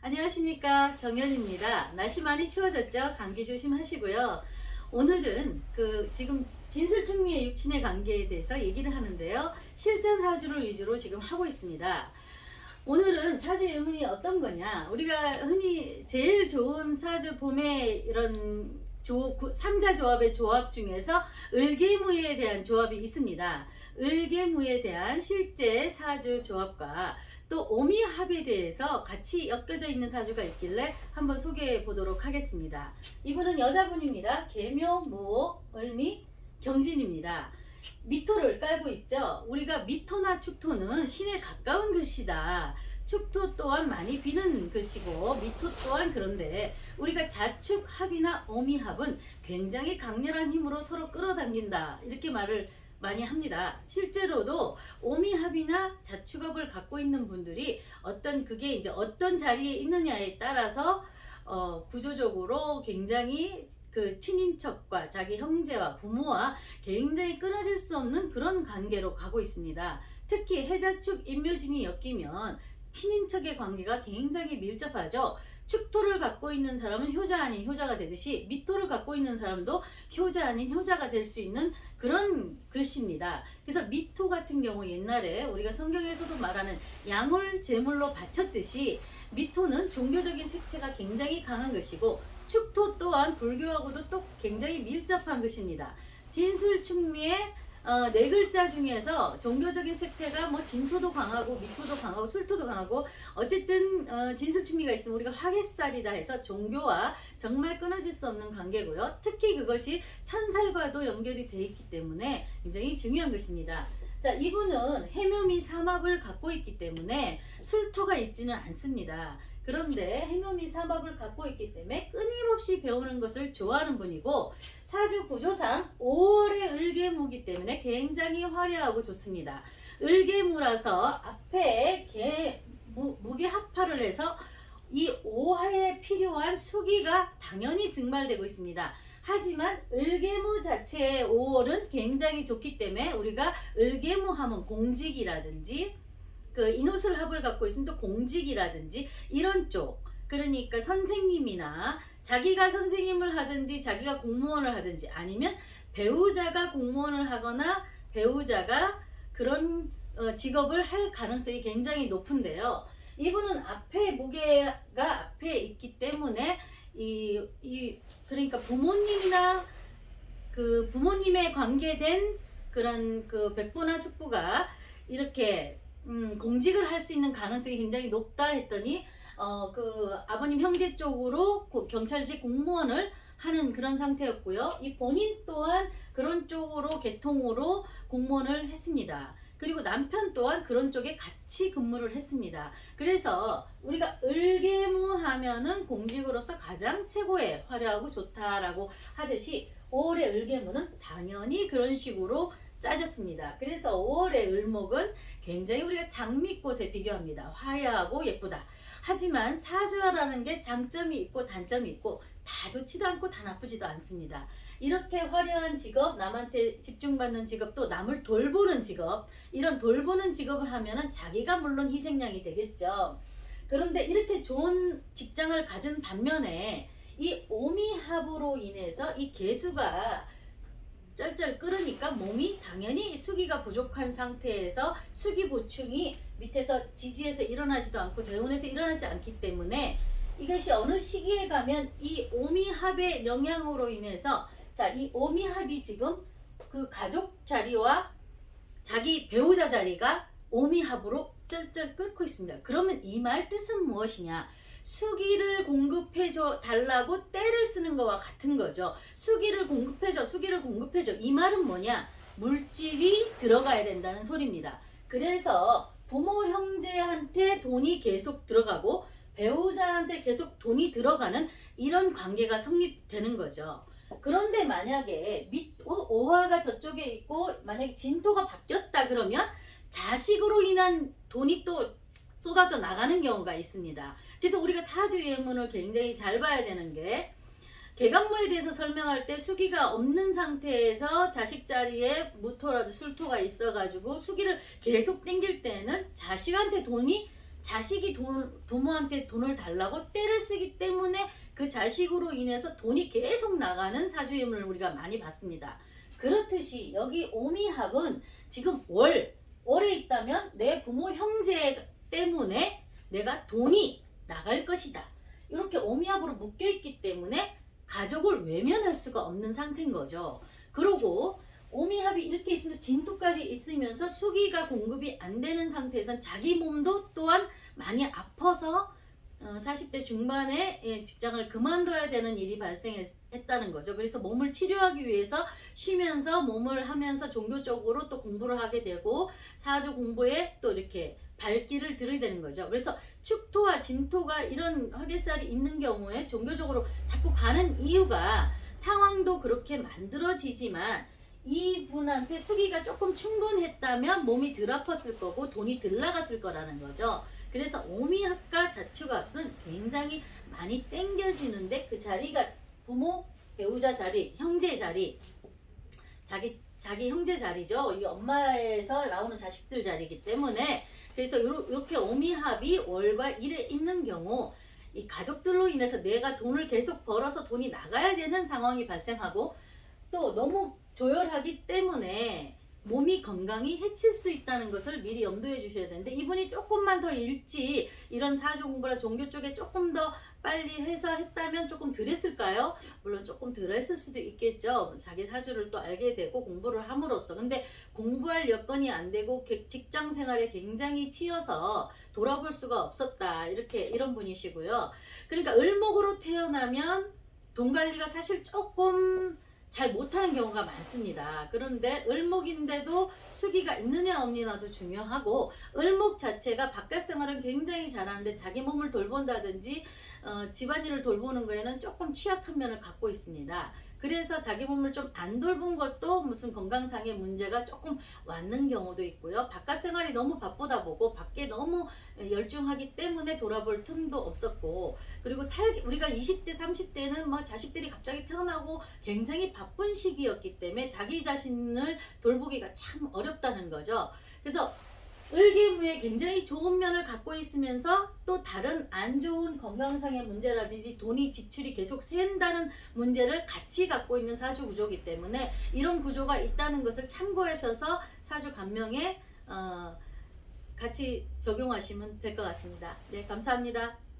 안녕하십니까, 정연입니다. 날씨 많이 추워졌죠? 감기 조심하시고요. 오늘은 지금 진술중미의 육친의 관계에 대해서 얘기를 하는데요. 실전 사주를 위주로 지금 하고 있습니다. 오늘은 사주 예문이 어떤 거냐? 우리가 흔히 제일 좋은 사주 봄의 이런 삼자 조합의 조합 중에서 을계무에 대한 조합이 있습니다. 을계무에 대한 실제 사주 조합과 또 오미합에 대해서 같이 엮여져 있는 사주가 있길래 한번 소개해 보도록 하겠습니다. 이분은 여자분입니다. 계묘, 무오, 을미, 경진입니다. 미토를 깔고 있죠. 우리가 미토나 축토는 신에 가까운 글씨다. 축토 또한 많이 비는 글씨고 미토 또한 그런데 우리가 자축합이나 오미합은 굉장히 강렬한 힘으로 서로 끌어당긴다. 이렇게 말을 많이 합니다. 실제로도 오미합이나 자축합을 갖고 있는 분들이 그게 이제 어떤 자리에 있느냐에 따라서 구조적으로 굉장히 그 친인척과 자기 형제와 부모와 굉장히 끊어질 수 없는 그런 관계로 가고 있습니다. 특히 해자축 인묘진이 엮이면 친인척의 관계가 굉장히 밀접하죠. 축토를 갖고 있는 사람은 효자 아닌 효자가 되듯이 미토를 갖고 있는 사람도 효자 아닌 효자가 될 수 있는 그런 글씨입니다. 그래서 미토 같은 경우 옛날에 우리가 성경에서도 말하는 양을 제물로 바쳤듯이 미토는 종교적인 색채가 굉장히 강한 것이고 축토 또한 불교하고도 또 굉장히 밀접한 것입니다. 진술충미의 네 글자 중에서 종교적인 색태가 뭐 진토도 강하고 미토도 강하고 술토도 강하고 어쨌든 진술충미가 있으면 우리가 화개살이다 해서 종교와 정말 끊어질 수 없는 관계고요. 특히 그것이 천살과도 연결이 돼 있기 때문에 굉장히 중요한 것입니다. 자, 이분은 해묘미 삼합을 갖고 있기 때문에 술토가 있지는 않습니다. 그런데 해묘미 삼합을 갖고 있기 때문에 끊임없이 배우는 것을 좋아하는 분이고 사주 구조상 5월의 을계무기 때문에 굉장히 화려하고 좋습니다. 을계무라서 앞에 무기합파를 해서 이 오화에 필요한 수기가 당연히 증발되고 있습니다. 하지만 을계무 자체의 5월은 굉장히 좋기 때문에 우리가 을계무 하면 공직이라든지 인호술 합을 갖고 있으면 또 공직이라든지 이런 쪽, 그러니까 선생님이나 자기가 선생님을 하든지 자기가 공무원을 하든지 아니면 배우자가 공무원을 하거나 배우자가 그런 직업을 할 가능성이 굉장히 높은데요. 이분은 앞에 무게가 앞에 있기 때문에 그러니까 부모님이나 그 부모님에 관계된 그런 백부나 숙부가 이렇게 공직을 할 수 있는 가능성이 굉장히 높다 했더니 아버님 형제 쪽으로 경찰직 공무원을 하는 그런 상태였고요. 이 본인 또한 그런 쪽으로 계통으로 공무원을 했습니다. 그리고 남편 또한 그런 쪽에 같이 근무를 했습니다. 그래서 우리가 을계무 하면은 공직으로서 가장 최고의 화려하고 좋다라고 하듯이 5월의 을계무는 당연히 그런 식으로 짜졌습니다. 그래서 5월의 을목은 굉장히 우리가 장미꽃에 비교합니다. 화려하고 예쁘다. 하지만 사주화라는 게 장점이 있고 단점이 있고 다 좋지도 않고 다 나쁘지도 않습니다. 이렇게 화려한 직업, 남한테 집중받는 직업, 또 남을 돌보는 직업, 이런 돌보는 직업을 하면은 자기가 물론 희생양이 되겠죠. 그런데 이렇게 좋은 직장을 가진 반면에 이 오미합으로 인해서 이 개수가 쩔쩔 끓으니까 몸이 당연히 수기가 부족한 상태에서 수기 보충이 밑에서 지지에서 일어나지도 않고 대운에서 일어나지 않기 때문에 이것이 어느 시기에 가면 이 오미합의 영향으로 인해서 이 오미합이 지금 그 가족 자리와 자기 배우자 자리가 오미합으로 쩔쩔 끓고 있습니다. 그러면 이 말 뜻은 무엇이냐? 수기를 공급해줘 달라고 떼를 쓰는 거와 같은 거죠. 수기를 공급해줘. 이 말은 뭐냐? 물질이 들어가야 된다는 소리입니다. 그래서 부모 형제한테 돈이 계속 들어가고 배우자한테 계속 돈이 들어가는 이런 관계가 성립되는 거죠. 그런데 만약에 오화가 저쪽에 있고 만약에 진토가 바뀌었다 그러면 자식으로 인한 돈이 또 쏟아져 나가는 경우가 있습니다. 그래서 우리가 사주 예문을 굉장히 잘 봐야 되는 게 개간모에 대해서 설명할 때 수기가 없는 상태에서 자식 자리에 무토라도 술토가 있어가지고 수기를 계속 땡길 때는 자식한테 돈이 자식이 부모한테 돈을 달라고 떼를 쓰기 때문에 그 자식으로 인해서 돈이 계속 나가는 사주임을 우리가 많이 봤습니다. 그렇듯이 여기 오미합은 지금 월에 있다면 내 부모 형제 때문에 내가 돈이 나갈 것이다. 이렇게 오미합으로 묶여 있기 때문에 가족을 외면할 수가 없는 상태인 거죠. 그리고 오미합이 이렇게 있으면서 진토까지 있으면서 수기가 공급이 안 되는 상태에선 자기 몸도 또한 많이 아파서 40대 중반에 직장을 그만둬야 되는 일이 발생했다는 거죠. 그래서 몸을 치료하기 위해서 쉬면서 몸을 하면서 종교적으로 또 공부를 하게 되고 사주 공부에 또 이렇게 발길을 들여야 되는 거죠. 그래서 축토와 진토가 이런 화개살이 있는 경우에 종교적으로 자꾸 가는 이유가 상황도 그렇게 만들어지지만 이분한테 수기가 조금 충분했다면 몸이 덜 아팠을 거고 돈이 덜 나갔을 거라는 거죠. 그래서 오미합과 자축합은 굉장히 많이 땡겨지는데 그 자리가 부모, 배우자 자리, 형제 자리, 자기 형제 자리죠. 이 엄마에서 나오는 자식들 자리이기 때문에 그래서 이렇게 오미합이 월과 일에 있는 경우 이 가족들로 인해서 내가 돈을 계속 벌어서 돈이 나가야 되는 상황이 발생하고 또 너무 조열하기 때문에 몸이 건강이 해칠 수 있다는 것을 미리 염두해 주셔야 되는데 이분이 조금만 더 일찍 이런 사주 공부나 종교 쪽에 조금 더 빨리 해서 했다면 조금 덜 했을까요? 물론 조금 덜 했을 수도 있겠죠. 자기 사주를 또 알게 되고 공부를 함으로써. 근데 공부할 여건이 안 되고 직장 생활에 굉장히 치여서 돌아볼 수가 없었다. 이런 분이시고요. 그러니까 을목으로 태어나면 돈 관리가 사실 조금 잘 못하는 경우가 많습니다. 그런데 을목인데도 수기가 있느냐 없느냐도 중요하고 을목 자체가 바깥 생활은 굉장히 잘하는데 자기 몸을 돌본다든지 집안일을 돌보는 거에는 조금 취약한 면을 갖고 있습니다. 그래서 자기 몸을 좀 안 돌본 것도 무슨 건강상의 문제가 조금 왔는 경우도 있고요. 바깥 생활이 너무 바쁘다 보고 밖에 너무 열중하기 때문에 돌아볼 틈도 없었고 그리고 우리가 20대 30대는 뭐 자식들이 갑자기 태어나고 굉장히 바쁜 시기였기 때문에 자기 자신을 돌보기가 참 어렵다는 거죠. 그래서 을개무에 굉장히 좋은 면을 갖고 있으면서 또 다른 안 좋은 건강상의 문제라든지 돈이 지출이 계속 샌다는 문제를 같이 갖고 있는 사주 구조이기 때문에 이런 구조가 있다는 것을 참고하셔서 사주 감명에 같이 적용하시면 될 것 같습니다. 네, 감사합니다.